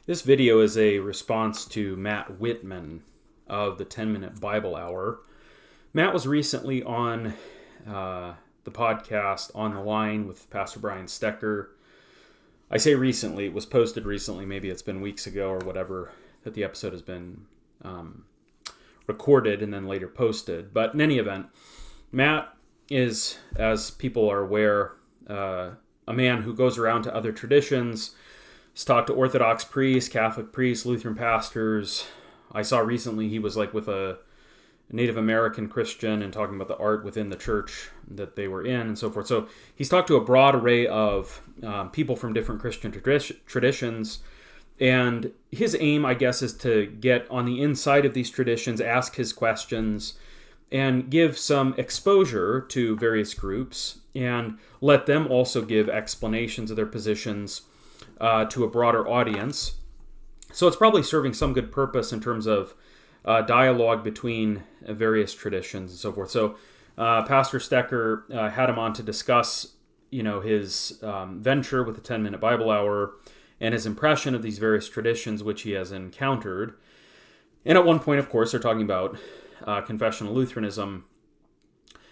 This video is a response to Matt Whitman of the 10-Minute Bible Hour. Matt was recently on the podcast On the Line with Pastor Brian Stecker. I say recently, it was posted recently, maybe it's been weeks ago or whatever that the episode has been recorded and then later posted. But in any event, Matt is, as people are aware, a man who goes around to other traditions. He's talked to Orthodox priests, Catholic priests, Lutheran pastors. I saw recently he was with a Native American Christian and talking about the art within the church that they were in and so forth. So he's talked to a broad array of people from different Christian traditions. And his aim, I guess, is to get on the inside of these traditions, ask his questions, and give some exposure to various groups, and let them also give explanations of their positions to a broader audience. So it's probably serving some good purpose in terms of dialogue between various traditions and so forth. So Pastor Stecker had him on to discuss, his venture with the 10-Minute Bible Hour and his impression of these various traditions which he has encountered. And at one point, of course, they're talking about confessional Lutheranism.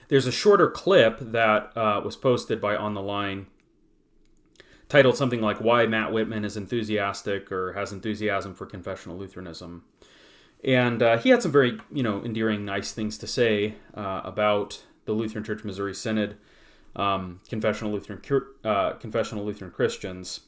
There's a shorter clip that was posted by On the Line titled something like Why Matt Whitman is Enthusiastic or Has Enthusiasm for Confessional Lutheranism. And he had some very, endearing, nice things to say about the Lutheran Church Missouri Synod, confessional Lutheran Christians.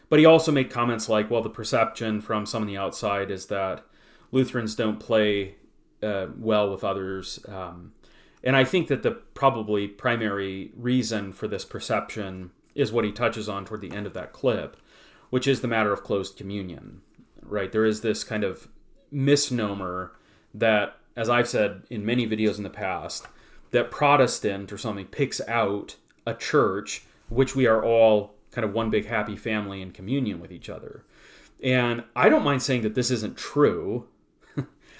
But he also made comments like, well, the perception from some on the outside is that Lutherans don't play well with others. And I think that the probably primary reason for this perception is what he touches on toward the end of that clip, which is the matter of closed communion, right? There is this kind of misnomer that, as I've said in many videos in the past, that Protestant or something picks out a church which we are all kind of one big happy family in communion with each other. And I don't mind saying that this isn't true.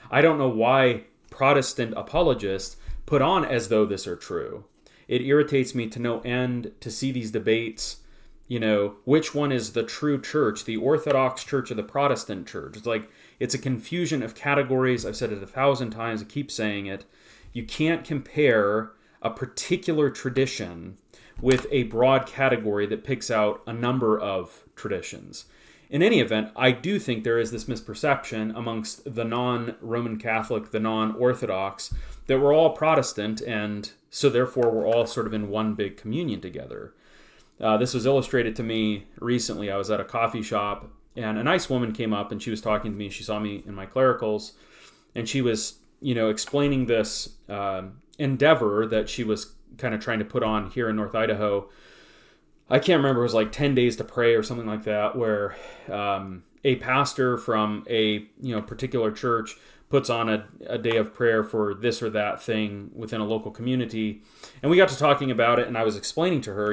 I don't know why Protestant apologists put on as though this are true. It irritates me to no end to see these debates, which one is the true church, the Orthodox church or the Protestant church. It's a confusion of categories. I've said it 1,000 times. I keep saying it. You can't compare a particular tradition with a broad category that picks out a number of traditions. In any event, I do think there is this misperception amongst the non-Roman Catholic, the non-Orthodox, that we're all Protestant, and so therefore we're all sort of in one big communion together. This was illustrated to me recently. I was at a coffee shop, and a nice woman came up, and she was talking to me. She saw me in my clericals, and she was, explaining this endeavor that she was kind of trying to put on here in North Idaho. I can't remember, it was 10 days to pray or something like that, where a pastor from a particular church puts on a day of prayer for this or that thing within a local community. And we got to talking about it, and I was explaining to her,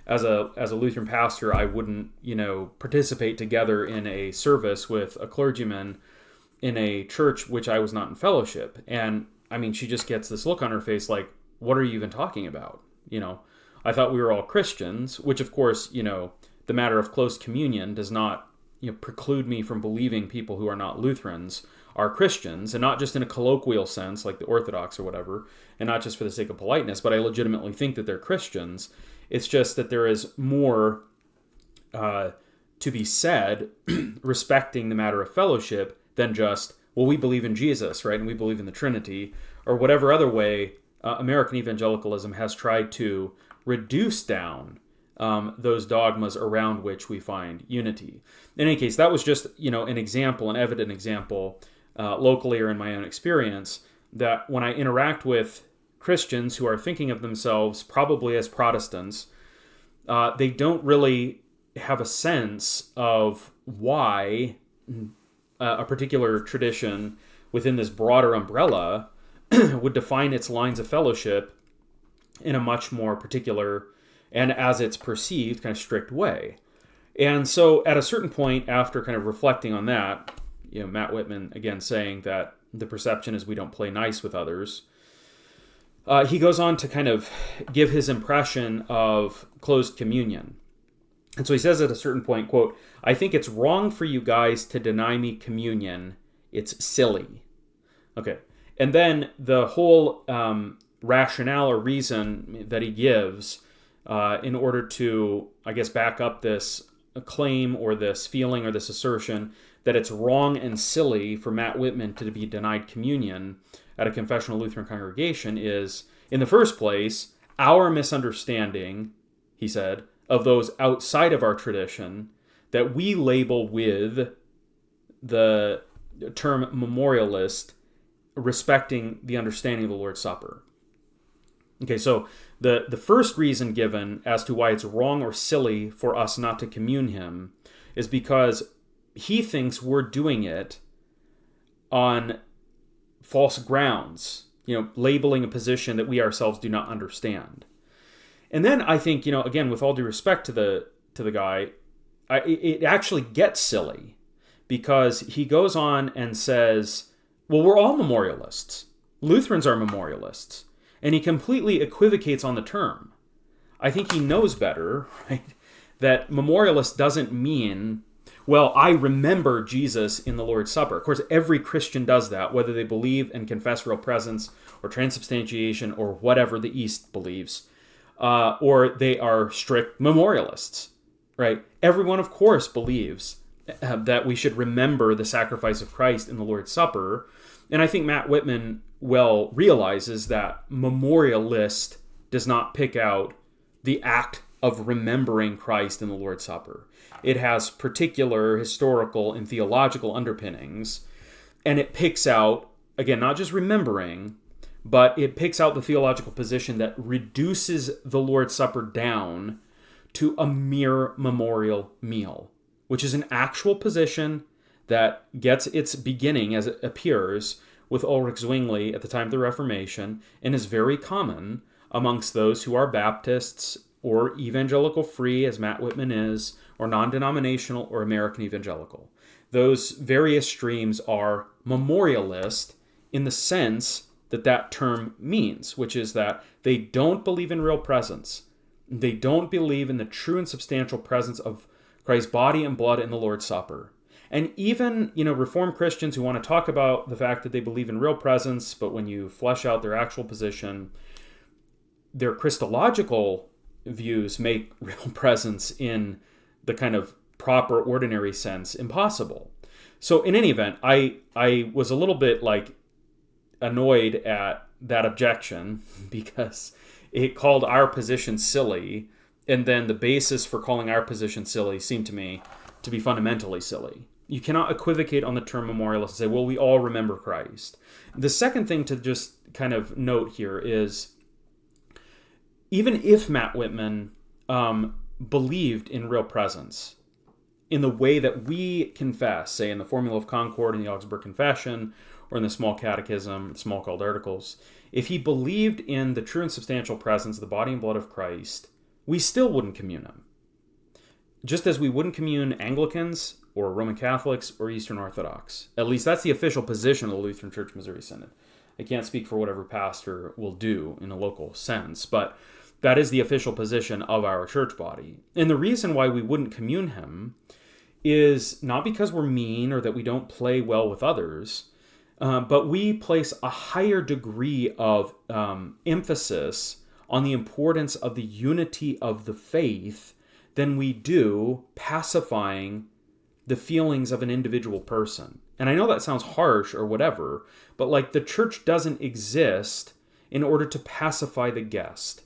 as a Lutheran pastor, I wouldn't, participate together in a service with a clergyman in a church which I was not in fellowship. And she just gets this look on her face like, what are you even talking about? I thought we were all Christians, which of course, the matter of close communion does not preclude me from believing people who are not Lutherans are Christians, and not just in a colloquial sense like the Orthodox or whatever, and not just for the sake of politeness, but I legitimately think that they're Christians. It's just that there is more to be said respecting the matter of fellowship than just, well, we believe in Jesus, right, and we believe in the Trinity, or whatever other way American evangelicalism has tried to reduce down those dogmas around which we find unity. In any case, that was just an example, an evident example, locally or in my own experience, that when I interact with Christians who are thinking of themselves probably as Protestants, they don't really have a sense of why a particular tradition within this broader umbrella would define its lines of fellowship in a much more particular and, as it's perceived, kind of strict way. And so at a certain point, after kind of reflecting on that, Matt Whitman, again, saying that the perception is we don't play nice with others, he goes on to kind of give his impression of closed communion. And so he says at a certain point, quote, "I think it's wrong for you guys to deny me communion. It's silly." Okay. And then the whole rationale or reason that he gives in order to, I guess, back up this claim or this feeling or this assertion that it's wrong and silly for Matt Whitman to be denied communion at a confessional Lutheran congregation is, in the first place, our misunderstanding, he said, of those outside of our tradition that we label with the term memorialist, respecting the understanding of the Lord's Supper. Okay, so the first reason given as to why it's wrong or silly for us not to commune him is because he thinks we're doing it on false grounds, labeling a position that we ourselves do not understand. And then I think, again, with all due respect to the guy, it actually gets silly because he goes on and says, well, we're all memorialists. Lutherans are memorialists. And he completely equivocates on the term. I think he knows better, right? That memorialist doesn't mean, well, I remember Jesus in the Lord's Supper. Of course, every Christian does that, whether they believe and confess real presence or transubstantiation or whatever the East believes, or they are strict memorialists, right? Everyone, of course, believes that we should remember the sacrifice of Christ in the Lord's Supper. And I think Matt Whitman well realizes that memorialist does not pick out the act of remembering Christ in the Lord's Supper. It has particular historical and theological underpinnings, and it picks out, again, not just remembering, but it picks out the theological position that reduces the Lord's Supper down to a mere memorial meal, which is an actual position that gets its beginning, as it appears, with Ulrich Zwingli at the time of the Reformation, and is very common amongst those who are Baptists or evangelical free, as Matt Whitman is, or non-denominational or American evangelical. Those various streams are memorialist in the sense that that term means, which is that they don't believe in real presence. They don't believe in the true and substantial presence of Christ's body and blood in the Lord's Supper. And even, Reformed Christians who want to talk about the fact that they believe in real presence, but when you flesh out their actual position, their Christological views make real presence in the kind of proper, ordinary sense impossible. So in any event, I was a little bit annoyed at that objection because it called our position silly, and then the basis for calling our position silly seemed to me to be fundamentally silly. You cannot equivocate on the term memorialist and say, well, we all remember Christ. The second thing to just kind of note here is, even if Matt Whitman believed in real presence in the way that we confess, say in the Formula of Concord in the Augsburg Confession or in the Small Catechism, Small-Called Articles, if he believed in the true and substantial presence of the body and blood of Christ, we still wouldn't commune him. Just as we wouldn't commune Anglicans or Roman Catholics or Eastern Orthodox. At least that's the official position of the Lutheran Church Missouri Synod. I can't speak for whatever pastor will do in a local sense, but that is the official position of our church body. And the reason why we wouldn't commune him is not because we're mean or that we don't play well with others, but we place a higher degree of emphasis on the importance of the unity of the faith than we do pacifying the feelings of an individual person. And I know that sounds harsh or whatever, but the church doesn't exist in order to pacify the guest.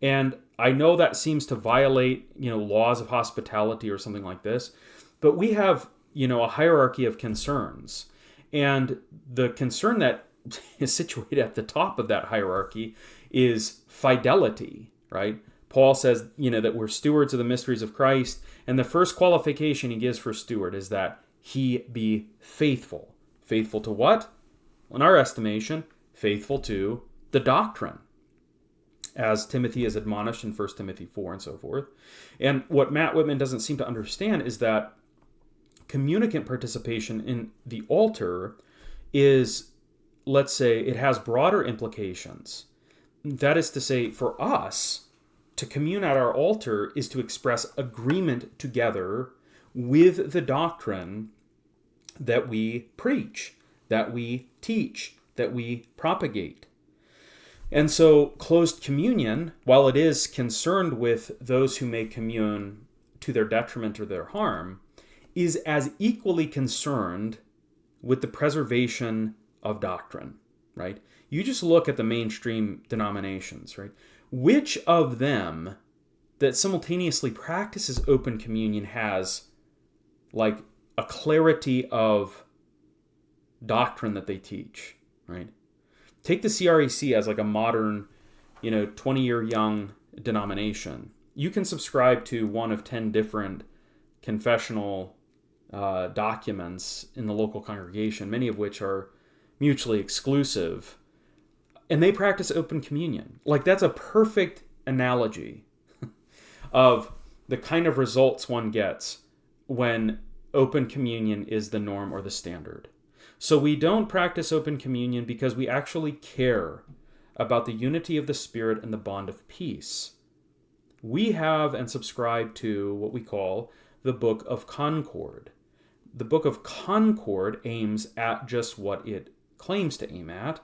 And I know that seems to violate, laws of hospitality or something like this, but we have, a hierarchy of concerns. And the concern that is situated at the top of that hierarchy is fidelity, right? Paul says, that we're stewards of the mysteries of Christ. And the first qualification he gives for steward is that he be faithful. Faithful to what? In our estimation, faithful to the doctrine, as Timothy is admonished in 1 Timothy 4 and so forth. And what Matt Whitman doesn't seem to understand is that communicant participation in the altar is, let's say, it has broader implications. That is to say, for us to commune at our altar is to express agreement together with the doctrine that we preach, that we teach, that we propagate. And so closed communion, while it is concerned with those who may commune to their detriment or their harm, is as equally concerned with the preservation of doctrine, right? You just look at the mainstream denominations, right? Which of them that simultaneously practices open communion has like a clarity of doctrine that they teach, right? Take the CREC as like a modern, 20-year young denomination. You can subscribe to one of 10 different confessional documents in the local congregation, many of which are mutually exclusive, and they practice open communion. Like, that's a perfect analogy of the kind of results one gets when open communion is the norm or the standard. So we don't practice open communion because we actually care about the unity of the Spirit and the bond of peace. We have and subscribe to what we call the Book of Concord. The Book of Concord aims at just what it claims to aim at,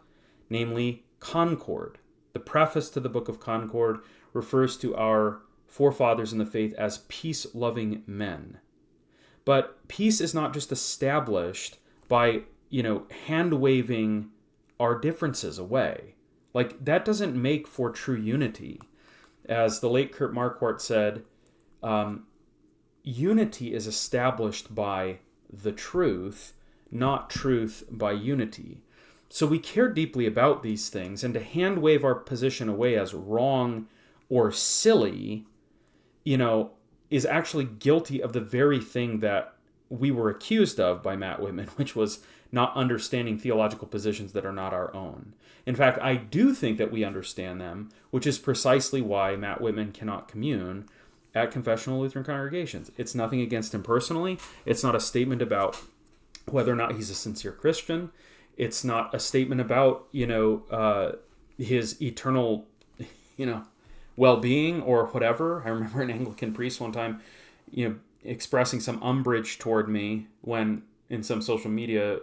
namely concord. The preface to the Book of Concord refers to our forefathers in the faith as peace-loving men. But peace is not just established by, hand-waving our differences away. Like, that doesn't make for true unity. As the late Kurt Marquardt said, unity is established by the truth, not truth by unity. So we care deeply about these things, and to hand-wave our position away as wrong or silly, is actually guilty of the very thing that we were accused of by Matt Whitman, which was not understanding theological positions that are not our own. In fact, I do think that we understand them, which is precisely why Matt Whitman cannot commune at confessional Lutheran congregations. It's nothing against him personally. It's not a statement about whether or not he's a sincere Christian. It's not a statement about, his eternal, well-being or whatever. I remember an Anglican priest one time, expressing some umbrage toward me when in some social media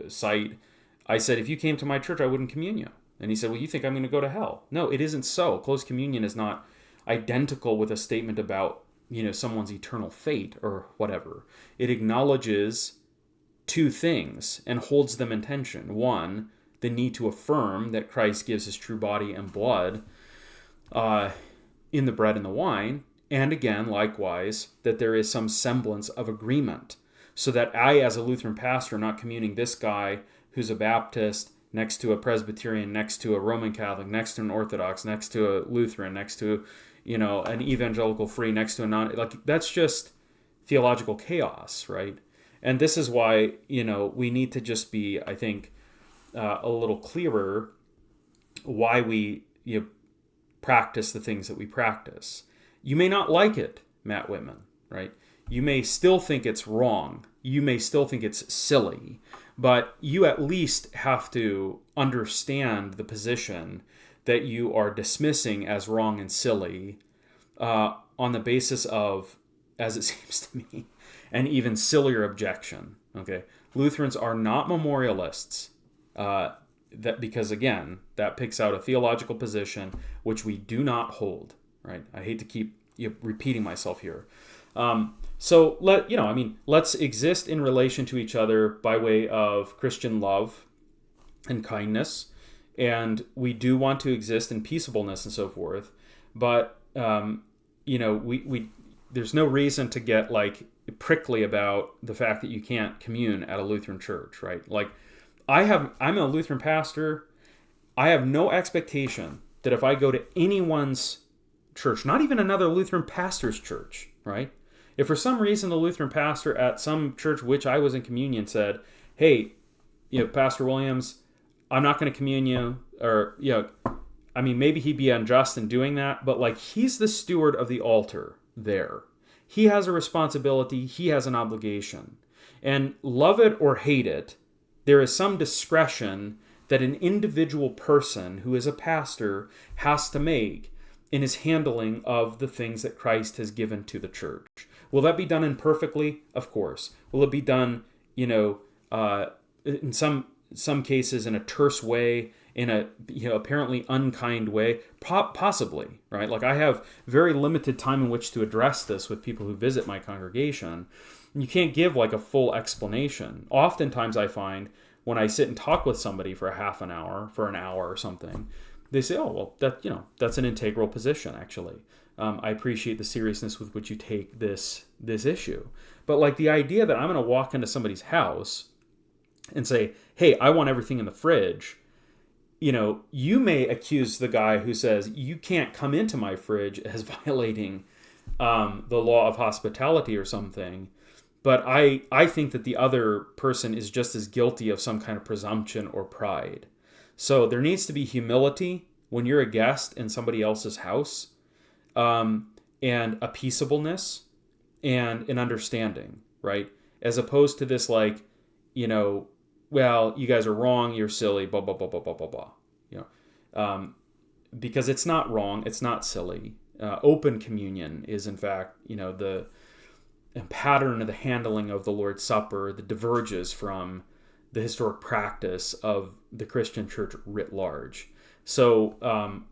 site, I said, if you came to my church, I wouldn't commune you. And he said, well, you think I'm going to go to hell. No, it isn't so. Closed communion is not identical with a statement about, someone's eternal fate or whatever. It acknowledges two things and holds them in tension. One, the need to affirm that Christ gives his true body and blood in the bread and the wine. And again, likewise, that there is some semblance of agreement. So that I, as a Lutheran pastor, am not communing this guy who's a Baptist next to a Presbyterian, next to a Roman Catholic, next to an Orthodox, next to a Lutheran, next to, an evangelical free, next to a non... that's just theological chaos, right? And this is why, we need to just be, I think, a little clearer why we practice the things that we practice. You may not like it, Matt Whitman, right? You may still think it's wrong. You may still think it's silly. But you at least have to understand the position that you are dismissing as wrong and silly on the basis of, as it seems to me, an even sillier objection. Okay, Lutherans are not memorialists. Because again, that picks out a theological position which we do not hold. Right? I hate to keep repeating myself here. So let's exist in relation to each other by way of Christian love and kindness, and we do want to exist in peaceableness and so forth. But we there's no reason to get prickly about the fact that you can't commune at a Lutheran church, right? I'm a Lutheran pastor. I have no expectation that if I go to anyone's church, not even another Lutheran pastor's church, right? If for some reason the Lutheran pastor at some church which I was in communion said, hey, Pastor Williams, I'm not going to commune you, or, maybe he'd be unjust in doing that, but he's the steward of the altar there. He has a responsibility, he has an obligation. And love it or hate it, there is some discretion that an individual person who is a pastor has to make in his handling of the things that Christ has given to the church. Will that be done imperfectly? Of course. Will it be done, in some cases in a terse way, in a apparently unkind way? Possibly, right? Like, I have very limited time in which to address this with people who visit my congregation. You can't give like a full explanation. Oftentimes I find when I sit and talk with somebody for a half an hour, for an hour or something, they say, "Oh, well, that's an integral position, actually. I appreciate the seriousness with which you take this issue." But like the idea that I'm going to walk into somebody's house and say, "Hey, I want everything in the fridge," you may accuse the guy who says you can't come into my fridge as violating the law of hospitality or something. But I think that the other person is just as guilty of some kind of presumption or pride. So there needs to be humility when you're a guest in somebody else's house, and a peaceableness and an understanding, right? As opposed to this well, you guys are wrong, you're silly, blah, blah, blah, blah, blah, blah, blah. Because it's not wrong, it's not silly. Open communion is, in fact, the pattern of the handling of the Lord's Supper that diverges from the historic practice of the Christian church writ large. So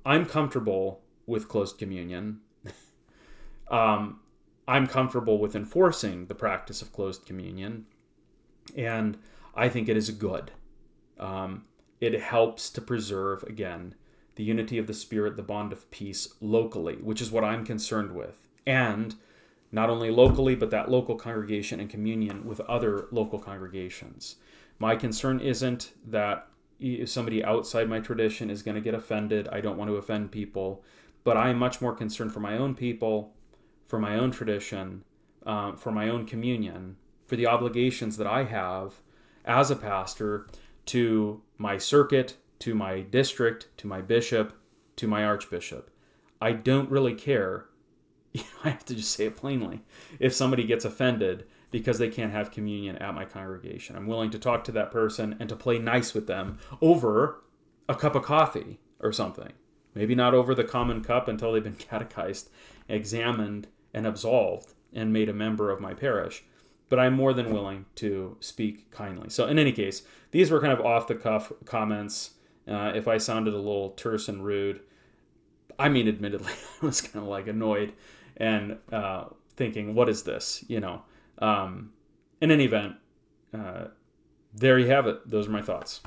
I'm comfortable with closed communion. I'm comfortable with enforcing the practice of closed communion, and I think it is good. It helps to preserve, again, the unity of the Spirit, the bond of peace locally, which is what I'm concerned with. And not only locally, but that local congregation and communion with other local congregations. My concern isn't that if somebody outside my tradition is going to get offended. I don't want to offend people, but I'm much more concerned for my own people, for my own tradition, for my own communion, for the obligations that I have as a pastor to my circuit, to my district, to my bishop, to my archbishop. I don't really care, I have to just say it plainly, if somebody gets offended because they can't have communion at my congregation. I'm willing to talk to that person and to play nice with them over a cup of coffee or something. Maybe not over the common cup until they've been catechized, examined, and absolved, and made a member of my parish. But I'm more than willing to speak kindly. So in any case, these were kind of off-the-cuff comments. If I sounded a little terse and rude, I mean, admittedly, I was kind of like annoyed and thinking, what is this? In any event, there you have it. Those are my thoughts.